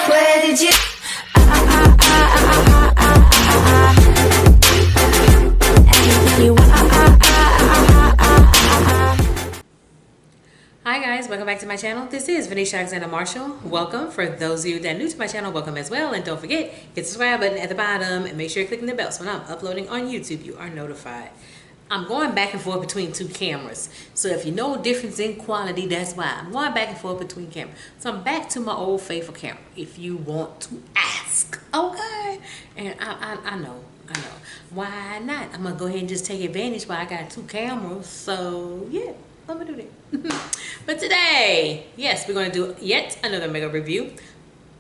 Where did you? Hi guys, welcome back to my channel. This is Venetia Alexander Marshall. Welcome. For those of you that are new to my channel, welcome as well. And don't forget, hit the subscribe button at the bottom and make sure you're clicking the bell so when I'm uploading on YouTube, you are notified. I'm going back and forth between two cameras. So if you know difference in quality, that's why. I'm going back and forth between cameras. So I'm back to my old faithful camera, if you want to ask. Okay? And I know. Why not? I'm going to go ahead and just take advantage while I got two cameras. So, yeah. I'm gonna do that. But today, yes, we're gonna do yet another makeup review.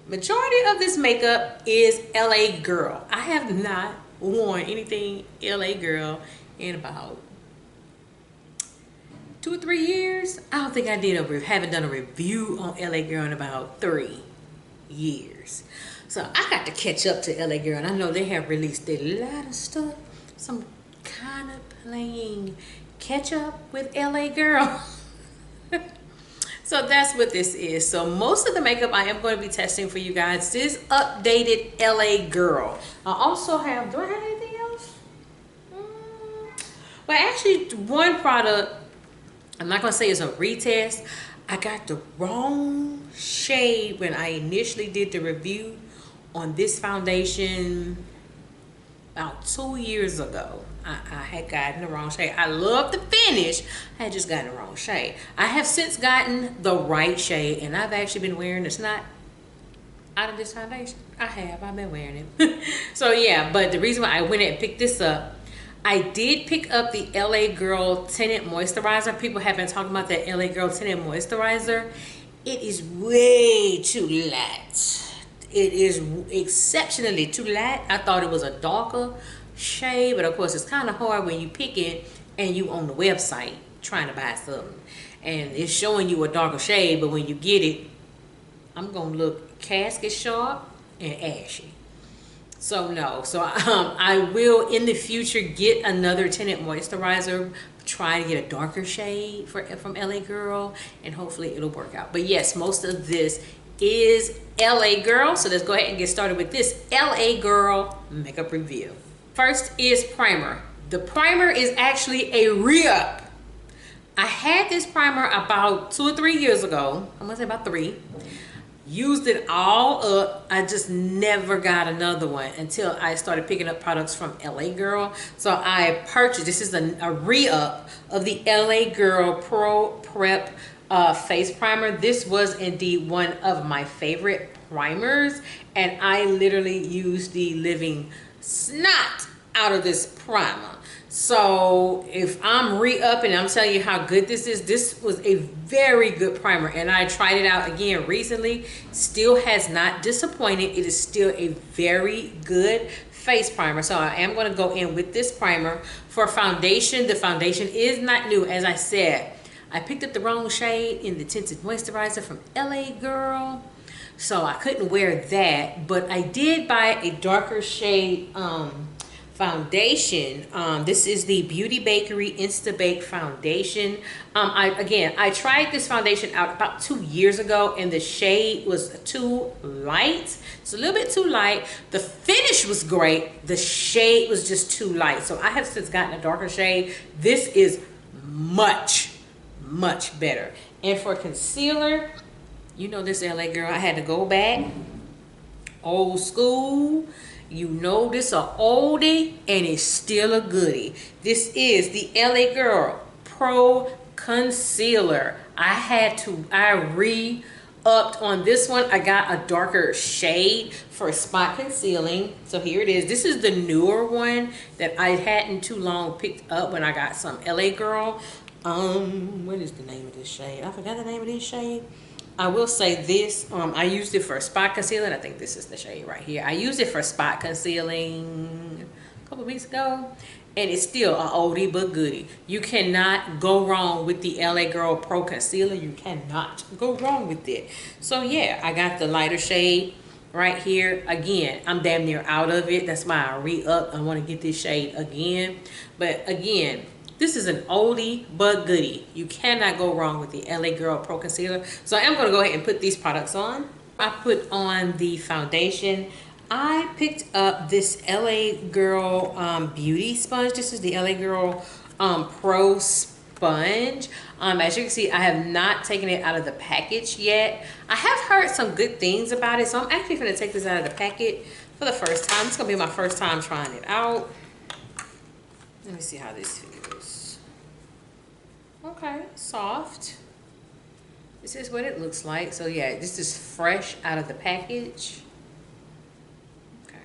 Majority of this makeup is LA Girl. I have not worn anything LA Girl in about 2 or 3 years. I don't think I haven't done a review on LA Girl in about 3 years. So I got to catch up to LA Girl, and I know they have released a lot of stuff. Some kind of playing catch up with LA Girl. So that's what this is. So most of the makeup I am going to be testing for you guys is updated LA Girl. I also have, do I have anything else? Well, actually, one product, I'm not going to say it's a retest. I got the wrong shade when I initially did the review on this foundation about 2 years ago. I had gotten the wrong shade. I love the finish. I had just gotten the wrong shade. I have since gotten the right shade, and I've actually been wearing it's not out of this foundation. I've been wearing it. So yeah, but the reason why I went and picked this up, I did pick up the LA Girl Tinted Moisturizer. People have been talking about that LA Girl Tinted Moisturizer. It is way too light. It is exceptionally too light. I thought it was a darker shade, but of course it's kind of hard when you pick it and you on the website trying to buy something and it's showing you a darker shade, but when you get it, I'm gonna look casket sharp and ashy. So no, I will in the future get another tinted moisturizer, try to get a darker shade from LA Girl, and hopefully it'll work out. But yes, most of this is LA Girl, so let's go ahead and get started with this LA Girl makeup review. First is primer. The primer is actually a re-up. I had this primer about 2 or 3 years ago. I'm gonna say about 3. Used it all up. I just never got another one until I started picking up products from LA Girl. So I purchased, this is a re-up of the LA Girl Pro Prep face primer. This was indeed one of my favorite primers, and I literally used the living snot out of this primer. So if I'm re-upping, I'm telling you how good this is. This was a very good primer, and I tried it out again recently. Still has not disappointed. It is still a very good face primer. So I am going to go in with this primer. For foundation, the foundation is not new. As I said, I picked up the wrong shade in the tinted moisturizer from LA Girl, so I couldn't wear that, but I did buy a darker shade foundation. This is the Beauty Bakerie InstaBake foundation. I tried this foundation out about 2 years ago, and the shade was too light. It's a little bit too light. The finish was great. The shade was just too light. So I have since gotten a darker shade. This is much better. And for concealer, you know this LA Girl, I had to go back old school. You know this a oldie, and it's still a goodie. This is the LA Girl Pro Concealer. I re-upped on this one. I got a darker shade for spot concealing. So here it is. This is the newer one that I hadn't too long picked up when I got some LA Girl. What is the name of this shade? I forgot the name of this shade. I will say this, I used it for spot concealing. I think this is the shade right here. I used it for spot concealing a couple weeks ago, and it's still an oldie but goodie. You cannot go wrong with the LA Girl Pro Concealer. You cannot go wrong with it. So yeah, I got the lighter shade right here. Again, I'm damn near out of it. That's why I re-up. I want to get this shade again. But again, this is an oldie but goodie. You cannot go wrong with the LA Girl Pro Concealer. So I am going to go ahead and put these products on. I put on the foundation, I picked up this LA Girl beauty sponge. This is the LA Girl Pro sponge. As you can see, I have not taken it out of the package yet. I have heard some good things about it, so I'm actually going to take this out of the packet for the first time. It's going to be my first time trying it out. Let me see how this feels. Okay, soft. This is what it looks like. So yeah, this is fresh out of the package. Okay.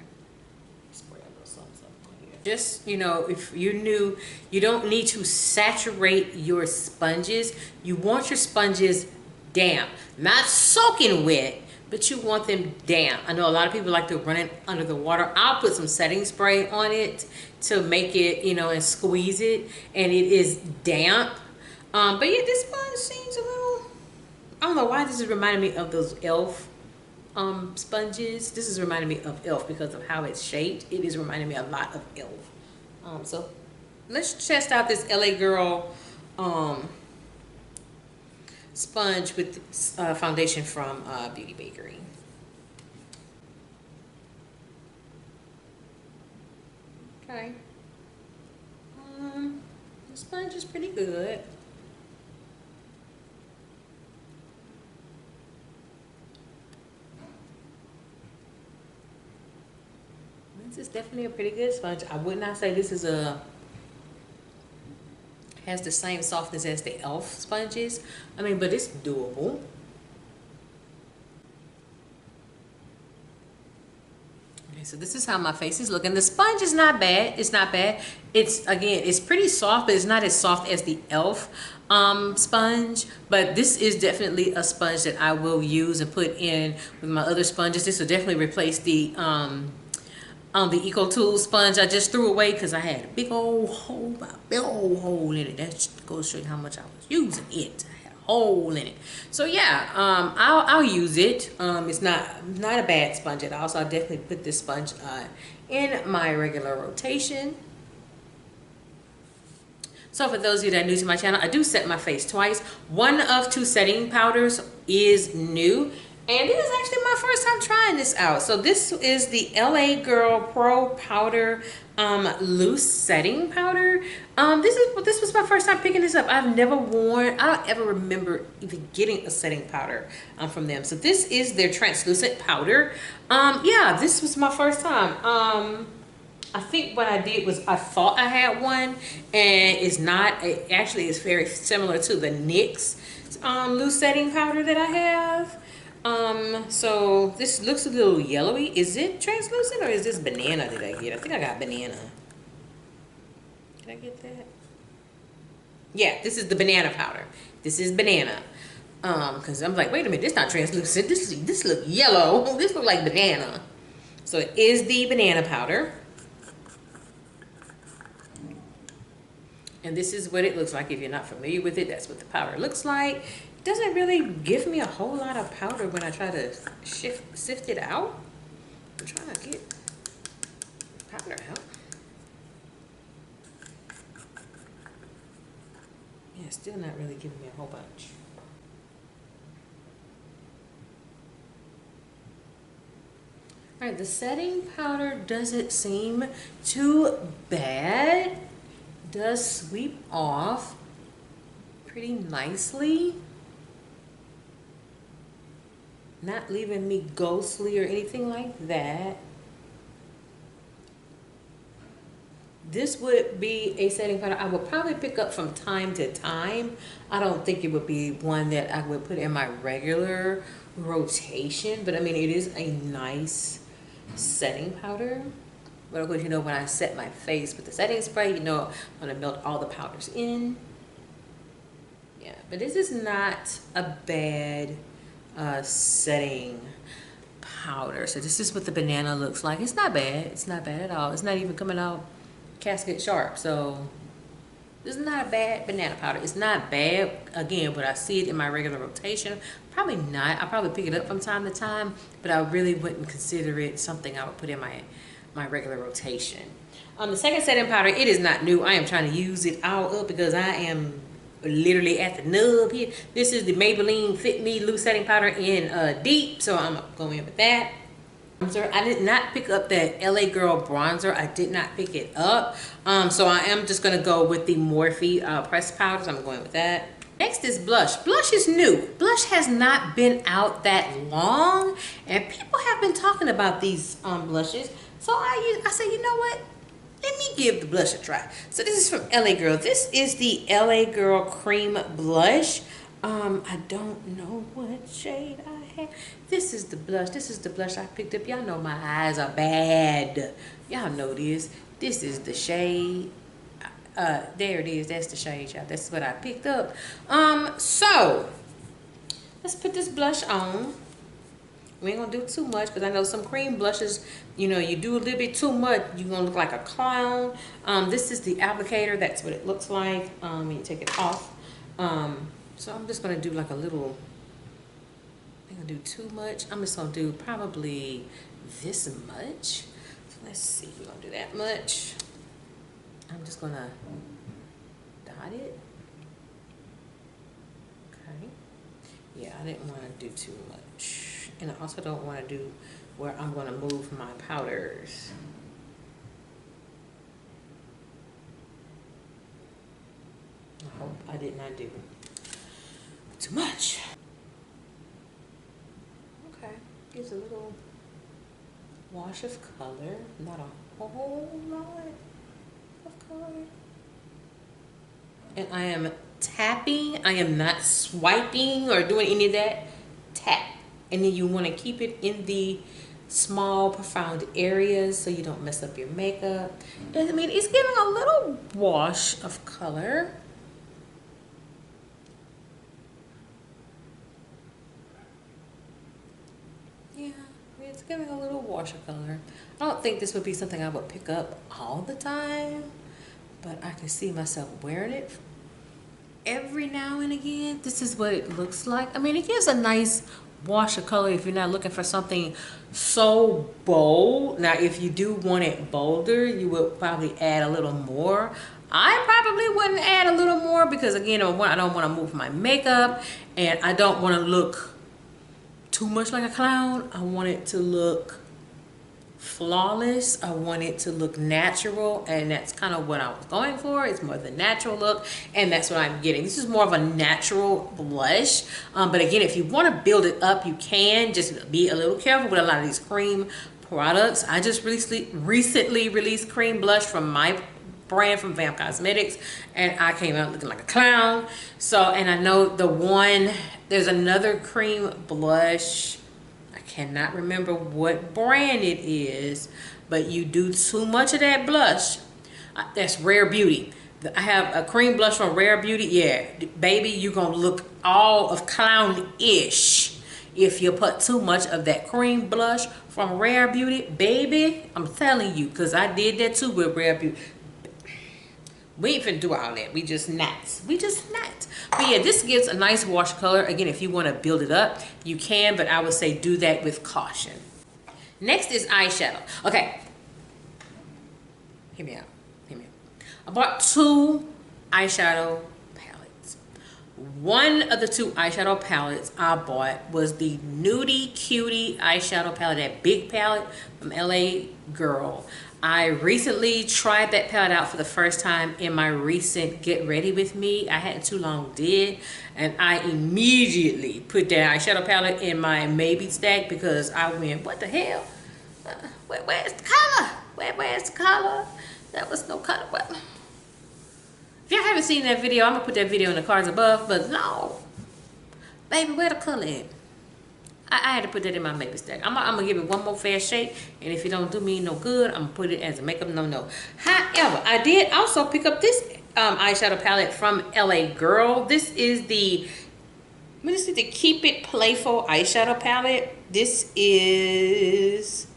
Spray a little something on here. Just, you know, if you're new, you don't need to saturate your sponges. You want your sponges damp, not soaking wet, but you want them damp. I know a lot of people like to run it under the water. I'll put some setting spray on it to make it, you know, and squeeze it, and it is damp. But yeah, this sponge seems a little, I don't know why this is reminding me of those e.l.f. Sponges. This is reminding me of e.l.f. because of how it's shaped. It is reminding me a lot of e.l.f. So let's test out this LA Girl sponge with foundation from Beauty Bakerie. Okay. The sponge is pretty good. This is definitely a pretty good sponge. I would not say this is has the same softness as the e.l.f. sponges. I mean, but it's doable. Okay, so this is how my face is looking. The sponge is not bad. It's not bad. It's, again, it's pretty soft, but it's not as soft as the e.l.f. Sponge. But this is definitely a sponge that I will use and put in with my other sponges. This will definitely replace the Eco Tools sponge I just threw away because I had a big old hole in it. That goes to show you how much I was using it. I had a hole in it. So yeah, I'll use it. It's not a bad sponge at all. So I'll definitely put this sponge in my regular rotation. So for those of you that are new to my channel, I do set my face twice. One of two setting powders is new. And this is actually my first time trying this out. So this is the LA Girl Pro Powder Loose Setting Powder. This was my first time picking this up. I've never worn, I don't ever remember even getting a setting powder from them. So this is their translucent powder. Yeah, this was my first time. I think what I did was I thought I had one, and it's not. It actually is very similar to the NYX loose setting powder that I have. So this looks a little yellowy. Is it translucent or is this banana that I get? I think I got banana. Did I get that? Yeah, this is the banana powder. This is banana. Cause I'm like, wait a minute, this not translucent. This look yellow. This look like banana. So it is the banana powder. And this is what it looks like. If you're not familiar with it, that's what the powder looks like. It doesn't really give me a whole lot of powder when I try to sift it out. I'm trying to get powder out. Yeah, it's still not really giving me a whole bunch. All right, the setting powder doesn't seem too bad. Does sweep off pretty nicely, not leaving me ghostly or anything like that. This would be a setting powder I would probably pick up from time to time. I don't think it would be one that I would put in my regular rotation, but I mean, it is a nice setting powder. But of course, you know, when I set my face with the setting spray, you know, I'm gonna melt all the powders in. Yeah, but this is not a bad setting powder. So this is what the banana looks like. It's not bad. It's not bad at all. It's not even coming out casket sharp. So this is not a bad banana powder. It's not bad. Again, would I see it in my regular rotation? Probably not. I'll probably pick it up from time to time, but I really wouldn't consider it something I would put in my regular rotation. The second setting powder, it is not new. I am trying to use it all up because I am literally at the nub here. This is the Maybelline Fit Me Loose Setting Powder in Deep, so I'm going in with that. I did not pick up that LA Girl bronzer. I did not pick it up. So I am just going to go with the Morphe pressed powders. I'm going with that. Next is blush. Blush is new. Blush has not been out that long, and people have been talking about these blushes. So I said, you know what? Let me give the blush a try. So this is from LA Girl. This is the LA Girl Cream Blush. I don't know what shade I have. This is the blush. This is the blush I picked up. Y'all know my eyes are bad. Y'all know this. This is the shade. There it is. That's the shade, y'all. That's what I picked up. So let's put this blush on. We ain't gonna do too much because I know some cream blushes, you know, you do a little bit too much, you're gonna look like a clown. This is the applicator. That's what it looks like when you take it off. So I'm just gonna do like a little, I'm gonna do too much. I'm just gonna do probably this much. So let's see, we're gonna do that much. I'm just gonna dot it. Okay. Yeah, I didn't want to do too much. And I also don't want to do where I'm going to move my powders. I hope I did not do too much. Okay, gives a little wash of color, not a whole lot of color. And I am tapping. I am not swiping or doing any of that. Tap. And then you want to keep it in the small, profound areas so you don't mess up your makeup. And I mean, it's giving a little wash of color. Yeah, it's giving a little wash of color. I don't think this would be something I would pick up all the time, but I can see myself wearing it every now and again. This is what it looks like. I mean, it gives a nice wash of color if you're not looking for something so bold. Now, if you do want it bolder, you would probably add a little more. I probably wouldn't add a little more because, again, I don't want to move my makeup and I don't want to look too much like a clown. I want it to look flawless. I want it to look natural, and that's kind of what I was going for. It's more the natural look, and that's what I'm getting. This is more of a natural blush, but again, if you want to build it up, you can. Just be a little careful with a lot of these cream products. I just recently released cream blush from my brand, from Vam Cosmetics, and I came out looking like a clown. So, and I know there's another cream blush, cannot remember what brand it is, but you do too much of that blush, that's Rare Beauty. I have a cream blush from Rare Beauty. Yeah, baby, you're gonna look all of clown-ish if you put too much of that cream blush from Rare Beauty. Baby, I'm telling you, because I did that too with Rare Beauty. We ain't finna do all that. We just not. But yeah, this gives a nice wash color. Again, if you want to build it up, you can, but I would say do that with caution. Next is eyeshadow. Okay. Hear me out. I bought 2 eyeshadow palettes. One of the 2 eyeshadow palettes I bought was the Nudie Cutie eyeshadow palette, that big palette from LA Girl. I recently tried that palette out for the first time in my recent Get Ready With Me. I hadn't too long did, and I immediately put that eyeshadow palette in my maybe stack because I went, what the hell? Where's the color? Where's the color? That was no color. But if y'all haven't seen that video, I'm gonna put that video in the cards above. But no, baby, where the color at? I had to put that in my makeup stack. I'm gonna give it one more fast shake, and if it don't do me no good, I'm gonna put it as a makeup no. However, I did also pick up this eyeshadow palette from LA Girl. This is the Keep It Playful eyeshadow palette. This is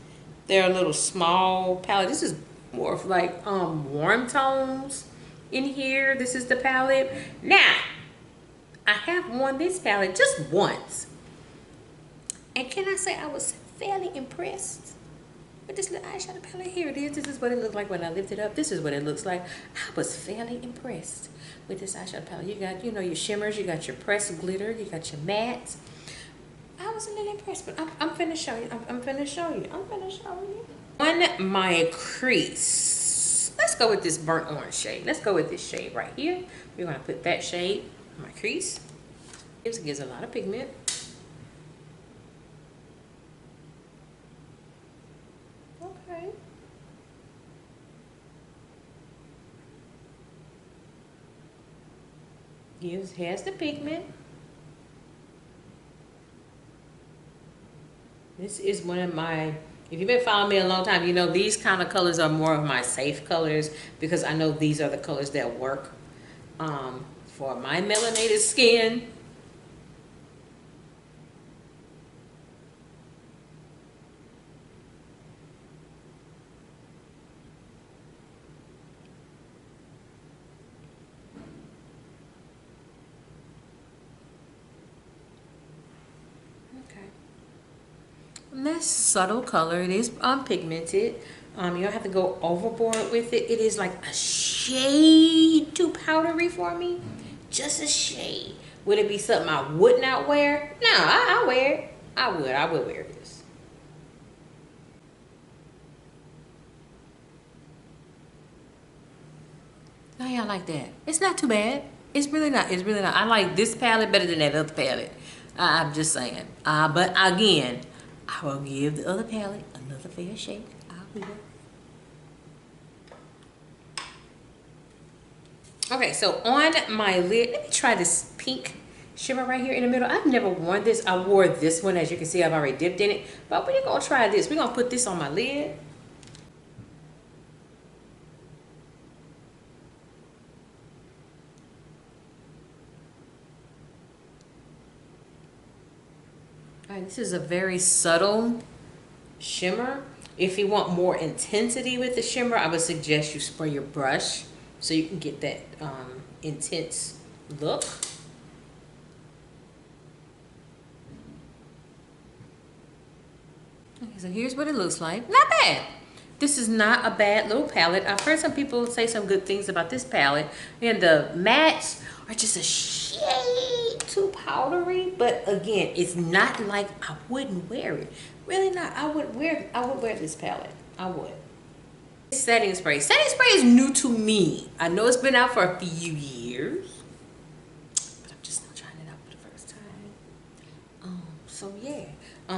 their little small palette. This is more of like warm tones in here. This is the palette. Now, I have worn this palette just once. And can I say I was fairly impressed? with this little eyeshadow palette. Here it is. This is what it looked like when I lifted it up. This is what it looks like. I was fairly impressed with this eyeshadow palette. You got, you know, your shimmers, you got your pressed glitter, you got your mattes. I was a little impressed, but I'm finna show you. I'm finna show you. I'm finna show you. On my crease, let's go with this burnt orange shade. Let's go with this shade right here. We're gonna put that shade on my crease. It gives a lot of pigment. Okay. Has the pigment. This is one of my, if you've been following me a long time, you know these kind of colors are more of my safe colors because I know these are the colors that work for my melanated skin. This subtle color, it is pigmented. You don't have to go overboard with it. It is like a shade too powdery for me, just a shade. Would it be something I would not wear? No, I wear it. I would wear this. How y'all like that? It's not too bad. It's really not. It's really not. I like this palette better than that other palette. I'm just saying. But again, I will give the other palette another fair shake. I will. Okay, so on my lid, let me try this pink shimmer right here in the middle. I've never worn this. I wore this one. As you can see, I've already dipped in it. But we're going to try this. We're going to put this on my lid. All right, this is a very subtle shimmer. If you want more intensity with the shimmer, I would suggest you spray your brush so you can get that intense look. Okay, so here's what it looks like. Not bad. This is not a bad little palette. I've heard some people say some good things about this palette, and the mattes are just a shade too powdery, but again, it's not like I wouldn't wear it. Really not. I would wear this palette. I would. Setting spray. Setting spray is new to me. I know it's been out for a few years, but I'm just not trying it out for the first time. So yeah.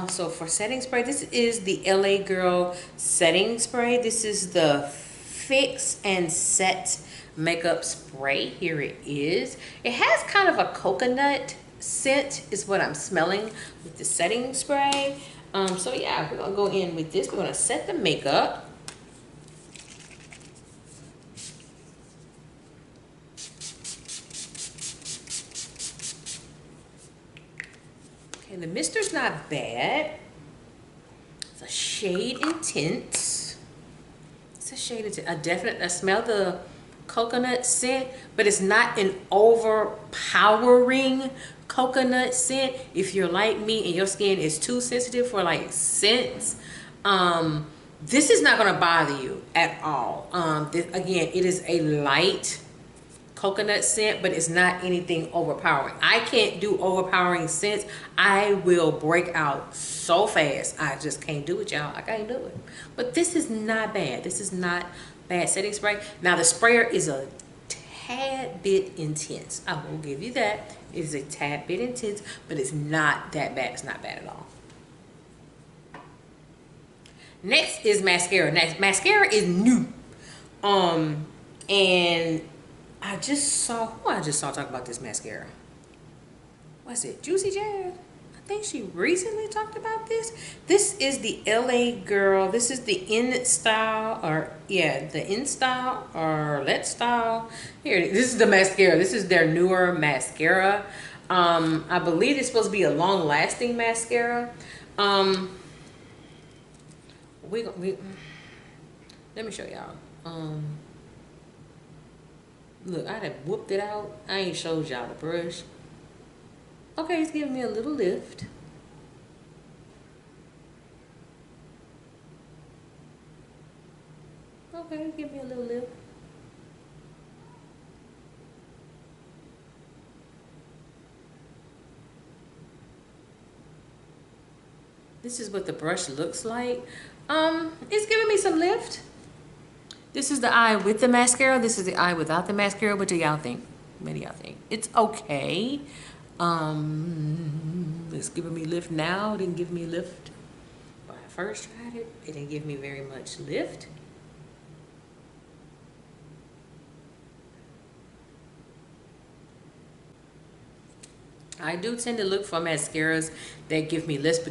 So for setting spray, this is the LA Girl setting spray. This is the Fix and Set makeup spray. Here it is. It has kind of a coconut scent is what I'm smelling with the setting spray. So yeah, we're gonna go in with this. We're gonna set the makeup. Okay, the mister's not bad. It's a shade intense. It's a shade intense. I smell the coconut scent, but it's not an overpowering coconut scent. If you're like me and your skin is too sensitive for like scents, this is not gonna bother you at all. Again, it is a light coconut scent, but it's not anything overpowering. I can't do overpowering scents. I will break out so fast. I just can't do it, y'all. I can't do it. But this is not bad. This is not bad setting spray. Now the sprayer is a tad bit intense. I will give you that. It is a tad bit intense, but it's not that bad. It's not bad at all. Next is mascara. Next, mascara is new. And I just saw talk about this mascara. What's it? Juicy Jazz. I think she recently talked about this. This is the LA Girl. This is the In Style, or yeah, the In Style or Let Style. Here it is. This is the mascara. This is their newer mascara. I believe it's supposed to be a long-lasting mascara. Let me show y'all. Look, I done whooped it out. I ain't showed y'all the brush. Okay, it's giving me a little lift. Okay, give me a little lip. This is what the brush looks like. It's giving me some lift. This is the eye with the mascara. This is the eye without the mascara. What do y'all think? What do y'all think? It's okay. It's giving me lift now. It didn't give me lift when I first tried it. It didn't give me very much lift. I do tend to look for mascaras that give me lift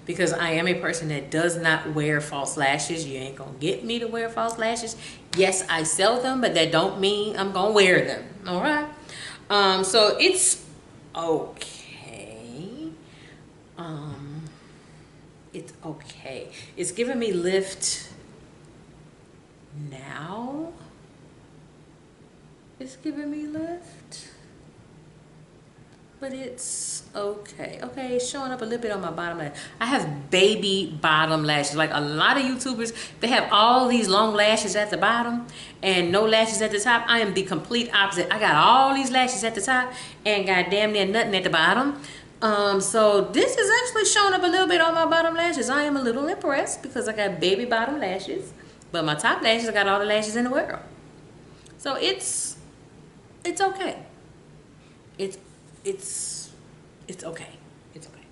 because I am a person that does not wear false lashes. You ain't gonna get me to wear false lashes. Yes, I sell them, but that don't mean I'm gonna wear them. All right. So it's okay. It's okay. It's giving me lift now. It's giving me lift. But it's okay. Okay, it's showing up a little bit on my bottom lash. I have baby bottom lashes. Like a lot of YouTubers, they have all these long lashes at the bottom and no lashes at the top. I am the complete opposite. I got all these lashes at the top and got damn near nothing at the bottom. So this is actually showing up a little bit on my bottom lashes. I am a little impressed because I got baby bottom lashes. But my top lashes, I got all the lashes in the world. So it's okay. It's okay. It's okay.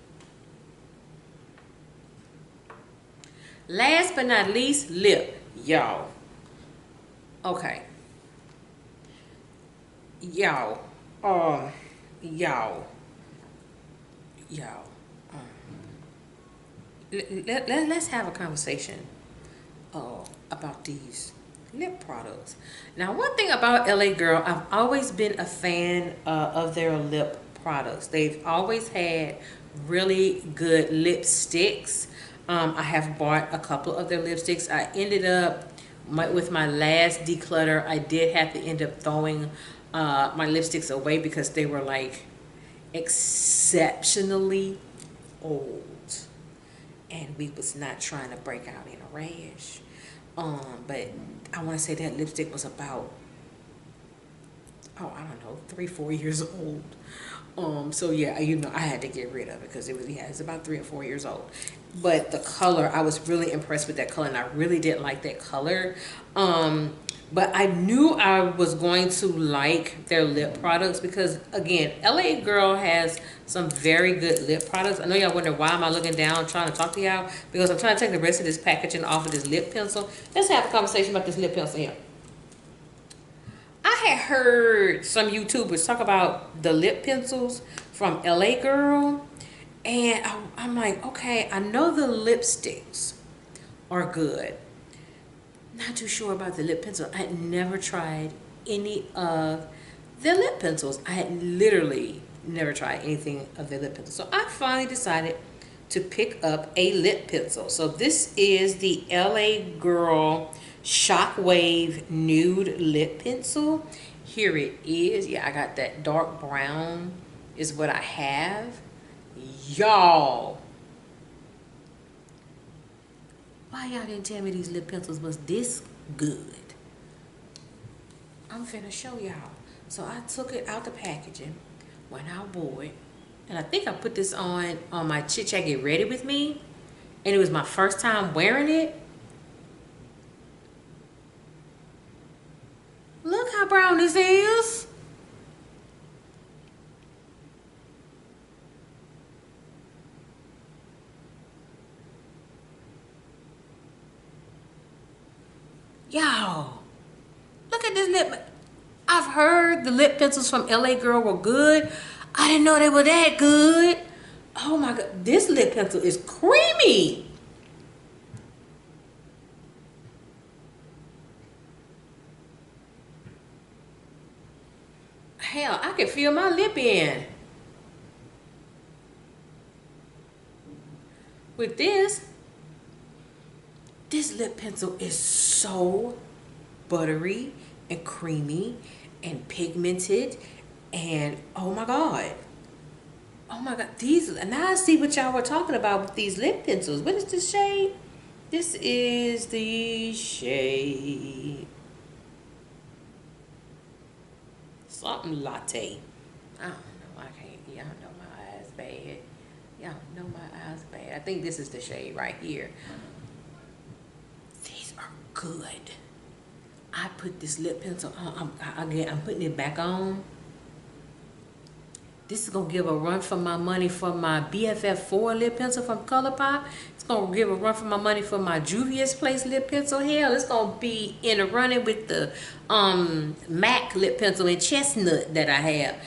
Last but not least, lip, y'all. Okay. Y'all. Let's have a conversation about these lip products. Now, one thing about LA Girl, I've always been a fan of their lip products. They've always had really good lipsticks. I have bought a couple of their lipsticks. I ended up with my last declutter, I did have to end up throwing my lipsticks away because they were like exceptionally old and we was not trying to break out in a rash. But I want to say that lipstick was about, I don't know, 3-4 years old. So yeah, I had to get rid of it because it's about 3 or 4 years old. But the color, I was really impressed with that color and I really did like that color. But I knew I was going to like their lip products because, again, LA Girl has some very good lip products. I know y'all wonder why am I looking down trying to talk to y'all, because I'm trying to take the rest of this packaging off of this lip pencil. Let's have a conversation about this lip pencil here. I had heard some YouTubers talk about the lip pencils from LA Girl, and I'm like, okay, I know the lipsticks are good. Not too sure about the lip pencil. I had never tried any of the lip pencils. I had literally never tried anything of the lip pencil. So I finally decided to pick up a lip pencil. So this is the LA Girl Shockwave Nude Lip Pencil. Here it is. Yeah, I got that dark brown is what I have. Y'all, why y'all didn't tell me these lip pencils was this good? I'm finna show y'all. So I took it out the packaging, went out board, and I think I put this on my Chit Chat Get Ready With Me, and it was my first time wearing it. Look how brown this is. Y'all, look at this lip. I've heard the lip pencils from LA Girl were good. I didn't know they were that good. Oh my God, this lip pencil is creamy. Hell, I can feel my lip in. With this lip pencil is so buttery and creamy and pigmented, and oh my God, these, now I see what y'all were talking about with these lip pencils. What is this shade? This is the shade something Latte. I don't know. I can't. Y'all know my eyes bad. Y'all know my eyes bad. I think this is the shade right here. These are good. I put this lip pencil on. I'm putting it back on. This is going to give a run for my money for my BFF4 lip pencil from ColourPop. It's going to give a run for my money for my Juvia's Place lip pencil. Hell, it's going to be in a running with the MAC lip pencil in Chestnut that I have.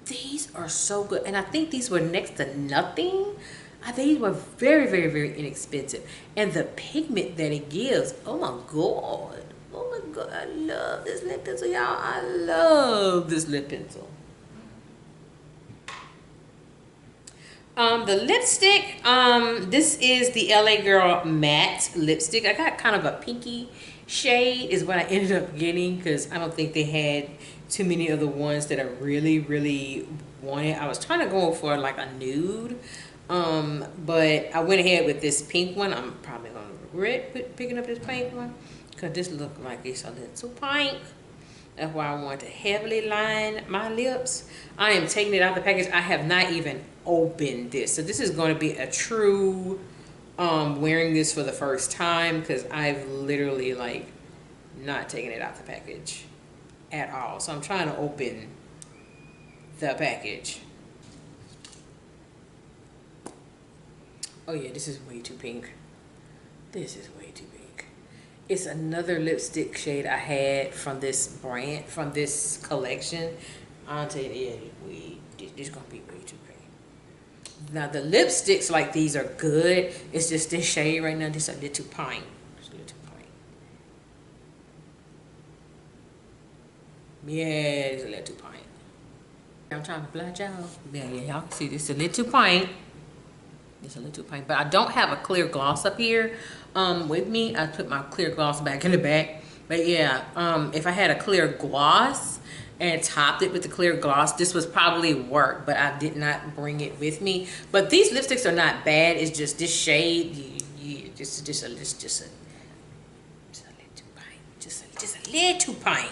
These are so good. And I think these were next to nothing. These were very, very, very inexpensive. And the pigment that it gives, oh my God. Oh my God, I love this lip pencil, y'all. I love this lip pencil. The lipstick, this is the LA Girl Matte lipstick. I got kind of a pinky shade is what I ended up getting because I don't think they had too many of the ones that I really, really wanted. I was trying to go for like a nude, but I went ahead with this pink one. I'm probably going to regret picking up this pink one because this looks like it's a little pink. That's why I want to heavily line my lips. I am taking it out of the package. I have not even opened this. So this is going to be a true wearing this for the first time because I've literally like not taken it out the package at all. So I'm trying to open the package. Oh yeah, this is way too pink. This is way too pink. It's another lipstick shade I had from this brand, from this collection. I'll tell you, yeah, this is gonna be way too pink. Now the lipsticks like these are good. It's just this shade right now. This is a little pink. It's a little pink. Yeah, it's a little pink. I'm trying to blotch out. Yeah, y'all can see this is a little pink. It's a little pink, but I don't have a clear gloss up here with me. I put my clear gloss back in the back. But yeah, if I had a clear gloss and topped it with the clear gloss, this was probably work, but I did not bring it with me. But these lipsticks are not bad. It's just this shade, just a little pink. Just a little pink.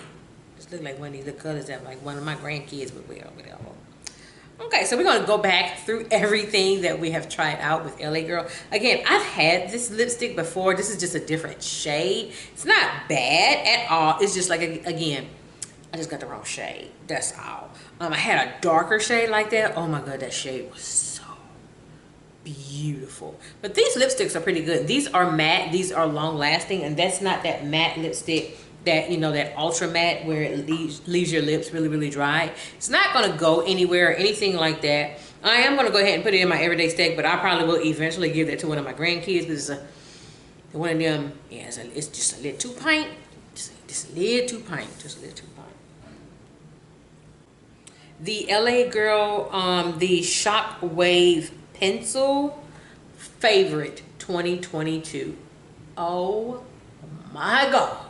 Just look like one of these little colors that like one of my grandkids would wear or whatever. Okay, so we're going to go back through everything that we have tried out with LA Girl. Again, I've had this lipstick before. This is just a different shade. It's not bad at all. It's just like, again, I just got the wrong shade. That's all. I had a darker shade like that. Oh my God, that shade was so beautiful. But these lipsticks are pretty good. These are matte. These are long lasting. And that's not that matte lipstick that, you know, that ultra matte where it leaves your lips really, really dry. It's not going to go anywhere or anything like that. I am going to go ahead and put it in my everyday stack, but I probably will eventually give that to one of my grandkids because it's one of them, yeah, it's just a little too pink. Just a little too pink. Just a little too pink. The LA Girl, the Shockwave pencil, favorite 2022. Oh my God.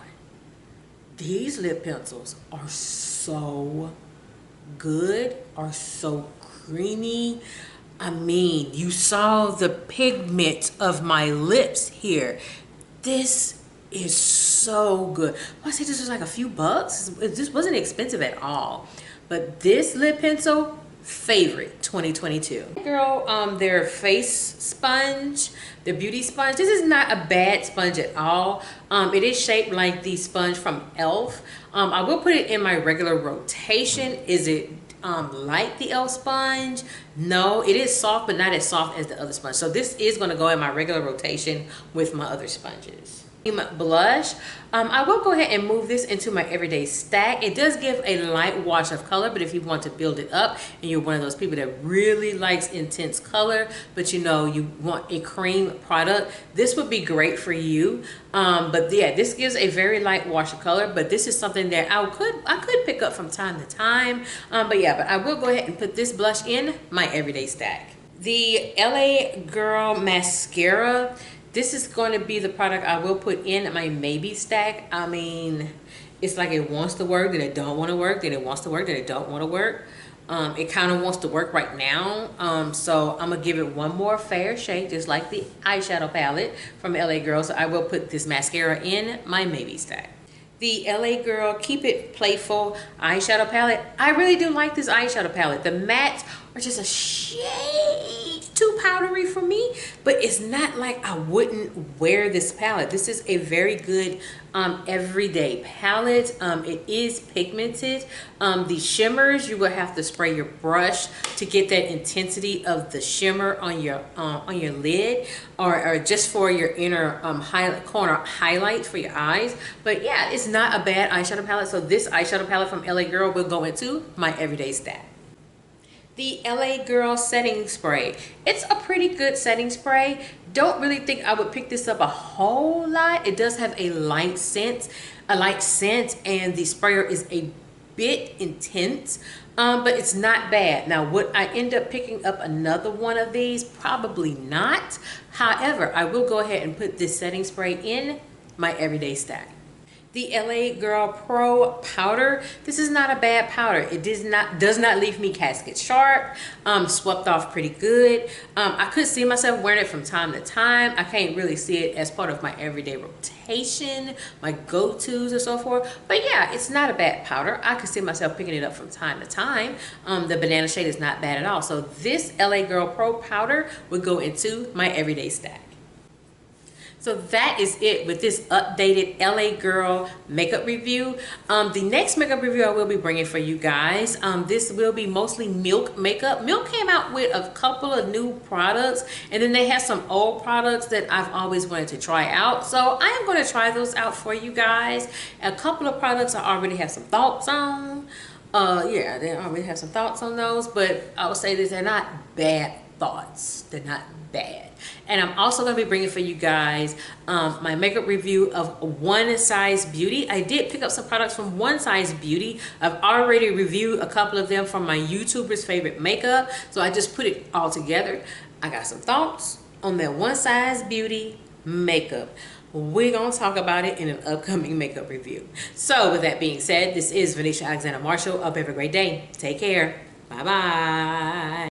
These lip pencils are so good, are so creamy. I mean, you saw the pigment of my lips here. This is so good. I say this was like a few bucks. This wasn't expensive at all. But this lip pencil, favorite 2022. Girl, their face sponge, the beauty sponge. This is not a bad sponge at all. It is shaped like the sponge from e.l.f. I will put it in my regular rotation. Is it like the e.l.f. sponge? No, it is soft, but not as soft as the other sponge. So this is going to go in my regular rotation with my other sponges. Blush, I will go ahead and move this into my everyday stack. It does give a light wash of color, but if you want to build it up and you're one of those people that really likes intense color, but you know you want a cream product, this would be great for you. But yeah, this gives a very light wash of color, but this is something that I could pick up from time to time. But yeah, but I will go ahead and put this blush in my everyday stack. The LA Girl Mascara. This is going to be the product I will put in my maybe stack. I mean, it's like it wants to work, then it don't want to work, then it wants to work, then it don't want to work. It kind of wants to work right now. So I'm gonna give it one more fair shake, just like the eyeshadow palette from LA Girl. So I will put this mascara in my maybe stack. The LA Girl Keep It Playful eyeshadow palette. I really do like this eyeshadow palette. The mattes are just a shade too powdery for me, but it's not like I wouldn't wear this palette. This is a very good everyday palette. It is pigmented. The shimmers, you will have to spray your brush to get that intensity of the shimmer on your lid, or just for your inner corner highlight for your eyes. But yeah, it's not a bad eyeshadow palette. So this eyeshadow palette from LA Girl will go into my everyday stack. The LA Girl setting spray. It's a pretty good setting spray. Don't really think I would pick this up a whole lot. It does have a light scent, and the sprayer is a bit intense, but it's not bad. Now, would I end up picking up another one of these? Probably not. However, I will go ahead and put this setting spray in my everyday stack. The LA Girl Pro Powder. This is not a bad powder. It does not leave me casket sharp. Swept off pretty good. I could see myself wearing it from time to time. I can't really see it as part of my everyday rotation, my go-tos and so forth. But yeah, it's not a bad powder. I could see myself picking it up from time to time. The banana shade is not bad at all. So this LA Girl Pro Powder would go into my everyday stack. So that is it with this updated LA Girl makeup review. The next makeup review I will be bringing for you guys, this will be mostly Milk makeup. Milk came out with a couple of new products, and then they have some old products that I've always wanted to try out. So I am going to try those out for you guys. A couple of products I already have some thoughts on. Yeah, they already have some thoughts on those, but I would say that they're not bad thoughts. They're not bad. And I'm also going to be bringing for you guys my makeup review of One Size Beauty. I did pick up some products from One Size Beauty. I've already reviewed a couple of them from my YouTuber's favorite makeup, so I just put it all together. I got some thoughts on that One Size Beauty makeup. We're going to talk about it in an upcoming makeup review. So with that being said, this is Venetia Alexander Marshall. Hope you have a great day. Take care. Bye-bye.